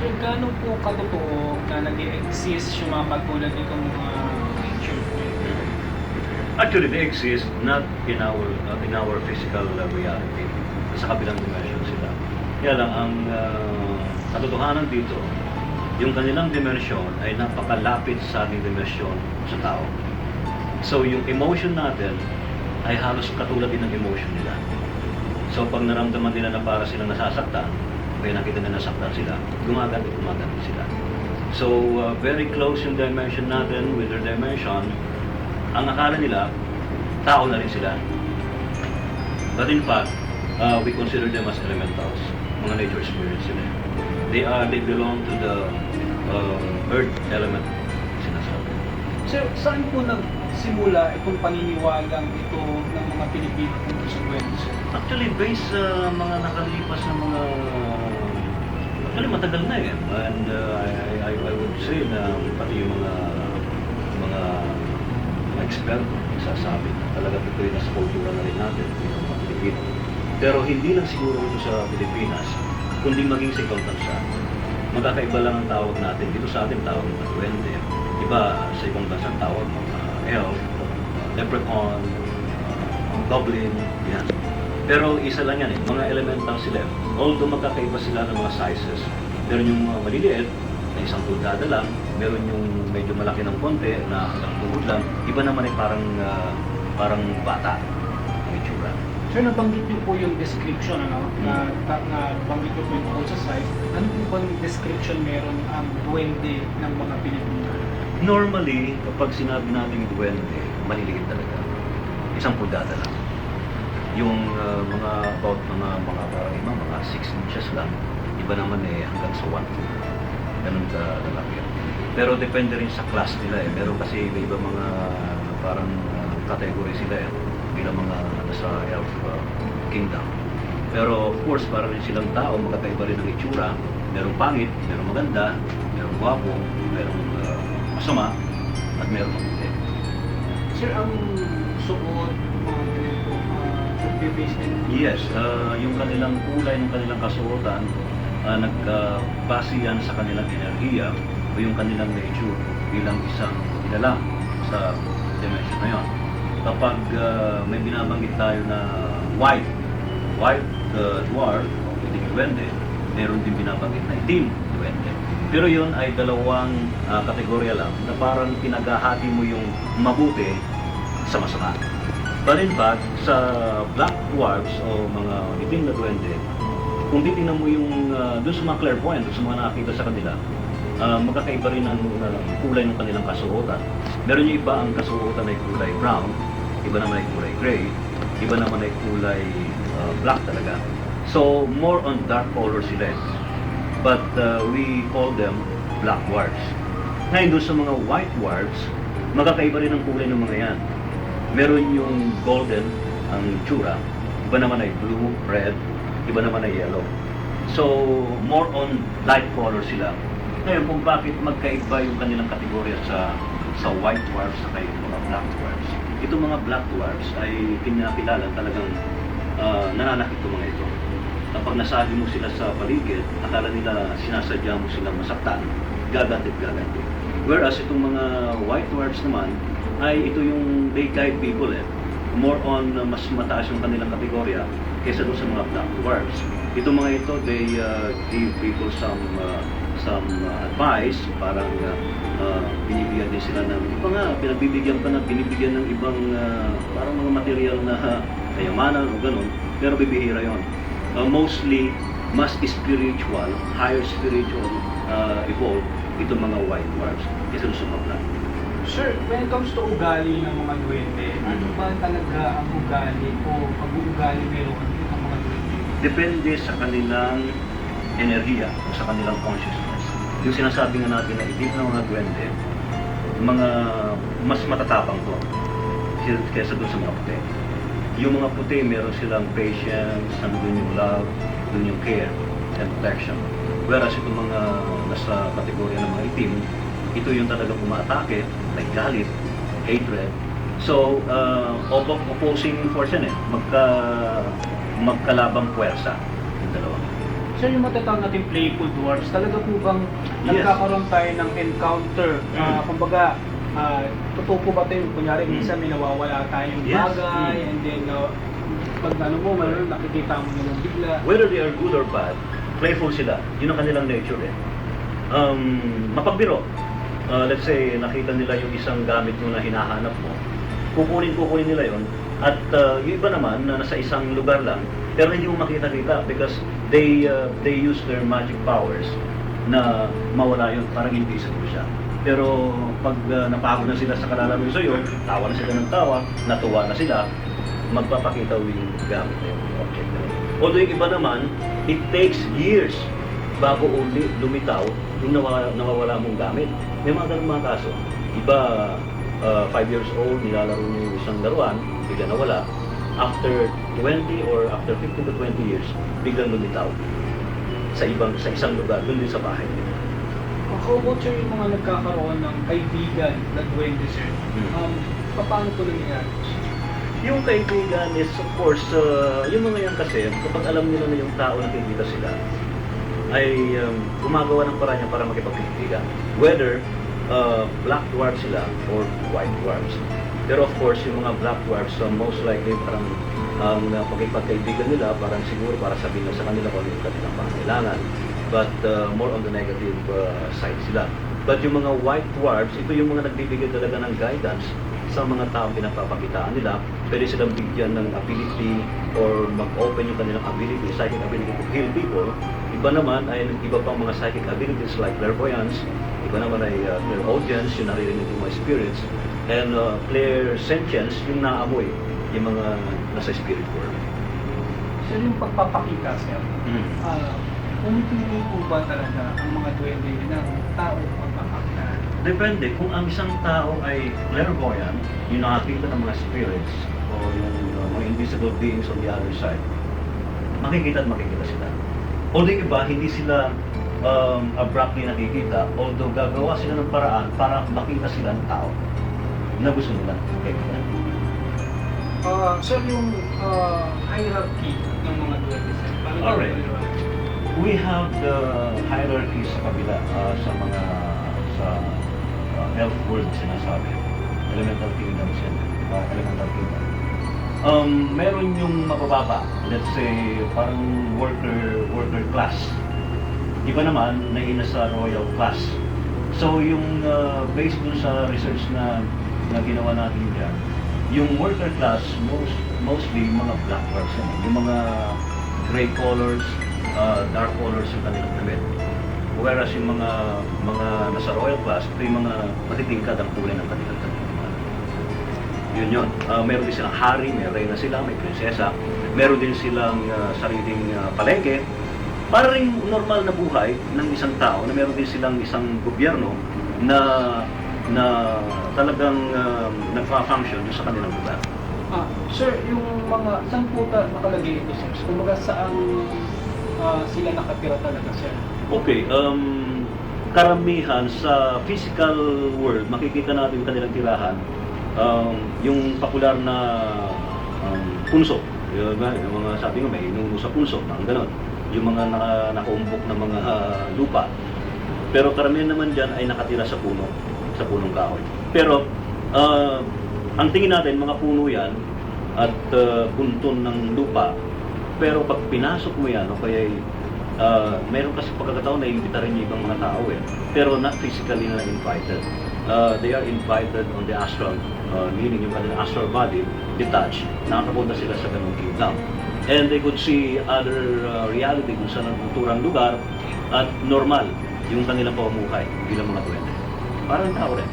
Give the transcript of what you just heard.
Sir, gaano po katotoo na nag-e-exist yung mga katulad nitong mga creature? Actually, they exist not in our physical reality. Sa kabilang dimension sila. Kaya lang, ang katotohanan dito, yung kanilang dimension ay napakalapit sa ating dimension sa tao. So, yung emotion natin ay halos katulad din ng emotion nila. So, pag naramdaman nila na para silang nasasaktan, kaya nakita na nasaktan sila, gumaganti sila. So, very close yung dimension natin with their dimension. Ang akala nila, tao na rin sila. But in fact, we consider them as elementals, mga nature spirits sila. They belong to the earth element, sinasabi. Sir, saan po nagsimula itong paniniwagang ito ng mga Pilipino tungkol sa duwende, sir? Actually, based sa mga nakalipas na mga... Actually, matagal na eh. And I would say na pati yung mga eksperto nagsasabi na talaga ito yung nasa kultura na rin natin, yung mga Pilipino. Pero hindi lang siguro ito sa Pilipinas, kundi maging sa ibang bansa. Magkakaiba lang ang tawag natin. Dito sa atin tawag mga duwende. Iba sa ibang bansa tawag mga elf, leprechaun, goblin, yan. Pero isa lang yan eh, mga elemental sila. Although magkakaiba sila ng mga sizes, meron yung mga maliliit na isang pulgada lang, meron yung medyo malaki ng konti na hanggang tuhod lang, iba naman ay parang bata ang itsura. Sir, nabanggit niyo po yung description, na nabanggit niyo po yung tungkol sa size. Ano po bang description meron ang duwende ng mga Pilipino? Normally, kapag sinabi natin duwende, maliliit talaga. Isang pulgada lang. Yung mga parang mga 6 inches lang, iba naman eh hanggang sa 1 foot. Ganun ka lalaki. Pero depende rin sa class nila eh. Meron kasi iba mga parang category sila eh. Bilang mga nasa elf kingdom. Pero of course, para rin silang tao, magkakaiba rin ang itsura. Merong pangit, merong maganda, merong gwapo, merong masama, at merong mabuti. Sir, ang suot, mga ganito, nagbe-base din? Yes, yung kanilang kulay ng kanilang kasuotan, nagbase yan sa kanilang enerhiya o yung kanilang nature bilang isang nilalang sa dimension na yun. Kapag may binabanggit tayo na white dwarf o itim duwende, meron din binabanggit na itim duwende. Pero yun ay dalawang kategorya lang na parang pinagahati mo yung mabuti sa masama. But in fact, sa black dwarfs o mga itim na duwende, kung titingnan mo yung doon sa mga clairvoyant, doon sa mga nakakita sa kanila, magkakaiba rin ang kulay ng kanilang kasuotan. Meron yung iba ang kasuotan ay kulay brown, iba naman ay kulay gray, iba naman ay kulay black talaga. So, more on dark color sila. But we call them black dwarfs. Ngayon doon sa mga white dwarfs, magkakaiba rin ang kulay ng mga yan. Meron yung golden ang tsura, iba naman ay blue, red, iba naman ay yellow. So, more on light color sila. Ngayon, kung bakit magkaiba yung kanilang kategorya sa white dwarfs sa yung mga black dwarfs. Itong mga black dwarfs ay pinakilala talagang nananakit itong mga ito. Kapag nasabi mo sila sa paligid, akala nila sinasadya mo silang masaktan, gaganti. Whereas itong mga white dwarfs naman, ay ito yung they guide people eh. More on mas mataas yung kanilang kategorya kaysa doon sa mga black dwarfs. Itong mga ito, they give people some advice, parang binibigyan din sila ng iba nga, binibigyan ng ibang parang mga material na kayamanan o ganun, pero bibihira yon. Mostly, mas spiritual, higher spiritual evolved itong mga white dwarfs kaysa doon sa mga black. Sir, when it comes to ugali ng mga duwende, ano ba talaga ang ugali o pag-uugali meron ng mga duwende? Depende sa kanilang enerhiya o sa kanilang consciousness. Yung sinasabi nga natin na itim ng mga duwende, mga mas matatapang to kaysa doon sa mga puti. Yung mga puti, meron silang patience, nandun yung love, dun yung care and protection. Whereas itong mga nasa kategorya ng mga itim, ito yung talagang umaatake, like galit, hatred. So, opposing force yan eh. Magkalabang puwersa yung dalawa. Sir, yung matatawag natin playful dwarfs, talaga po bang Yes. nagkakaroon tayo ng encounter? Kumbaga, totoo po ba ito yung kunyari minsan may nawawala tayong Yes. bagay and then pag ano mo, mayroon nakikita mo nilang bigla. Whether they are good or bad, playful sila. Yun ang kanilang nature eh. Mapagbiro. Let's say, nakita nila yung isang gamit mo na hinahanap mo. Kukunin nila yon. At yung iba naman na nasa isang lugar lang, pero hindi mo makita-kita because they use their magic powers na mawala yun, parang invisible siya. Pero pag napagod na sila sa kalalaro sa'yo, tawa na sila ng tawa, natuwa na sila, magpapakita yung gamit na yung object na yun. Although yung iba naman, it takes years bago uli lumitaw yung nawawala mong gamit. May mga ganung mga kaso. Iba, 5 years old, nilalaro niyo yung isang laruan, bigla nawala. After 20 or after 15 to 20 years, biglang lumitaw sa isang lugar, doon din sa bahay. How about sir yung mga nagkakaroon ng kaibigan na duwende, sir? Paano po nangyayari? Yung kaibigan is, of course, yung mga yan kasi, kapag alam nila na yung tao na kaibigan sila, ay gumagawa ng paraan niya para makipagkaibigan. Whether black dwarfs sila or white dwarfs. Pero of course, yung mga black dwarfs, most likely parang ang pagkipagkaibigan nila, parang siguro para sabihin na sa kanila kung ano yung kanilang pangailangan. But more on the negative side sila. But yung mga white dwarfs, ito yung mga nagbibigay talaga ng guidance sa mga taong pinapapakitaan nila. Pwede silang bigyan ng ability or mag-open yung kanilang ability, psychic ability to heal people. Iba naman ay iba pang mga psychic abilities like clairvoyance. Iba naman ay clairaudience, yung naririnig yung mga spirits. And clairsentience, yung naamoy yung mga nasa spirit world. Sir, yung pagpapakita, sir, pumipili po ba talaga ang mga duwende ng tao pagpapakita? Depende. Kung ang isang tao ay clairvoyant, yung nakakita ng mga spirits o yung mga invisible beings on the other side, makikita sila. Although yung iba, hindi sila abruptly nakikita, although gagawa sila ng paraan para makita sila ng tao na gusto nila. Sir, yung hierarchy ng mga duwende, sir, paano ba Alright. We have the hierarchy sa kabila sa mga elf world sinasabi. Elemental kingdoms yan. Elemental kingdom. Meron yung mabababa. Let's say, parang worker class. Iba naman, na sa royal class. So, yung based dun sa research na ginawa natin dyan, yung worker class, mostly mga black dwarfs yan. Yung mga gray colors, dark colors yung kanilang damit. Whereas yung mga nasa royal class, ito yung mga matitingkad ang kulay ng kanilang damit. Yun. Meron din silang hari, may reyna sila, may prinsesa. Meron din silang sariling palengke. Para rin normal na buhay ng isang tao na meron din silang isang gobyerno na talagang nagfa-function sa kanilang lugar. Sir, yung mga saan po nakalagay ito, sir? Kumbaga saan sila nakatira talaga, sir? Okay, karamihan sa physical world, makikita natin yung kanilang tirahan. Yung popular na punso, yung mga sabi nga may inuno sa punso, gano'n. Yung mga nakaumbok na mga lupa. Pero karamihan naman dyan ay nakatira sa punong kahoy. Pero ang tingin natin, mga puno yan at bunton ng lupa. Pero pag pinasok mo yan, o kaya mayroon kasi pagkakataon na imbita rin yung ibang mga tao pero not physically na invited. They are invited on the astral, meaning yung kanilang astral body, detached, nakakapunta sila sa ganung kingdom. And they could see other reality kung saan ang kulturang lugar at normal yung kanilang pamumuhay bilang mga duwende. Parang tao rin.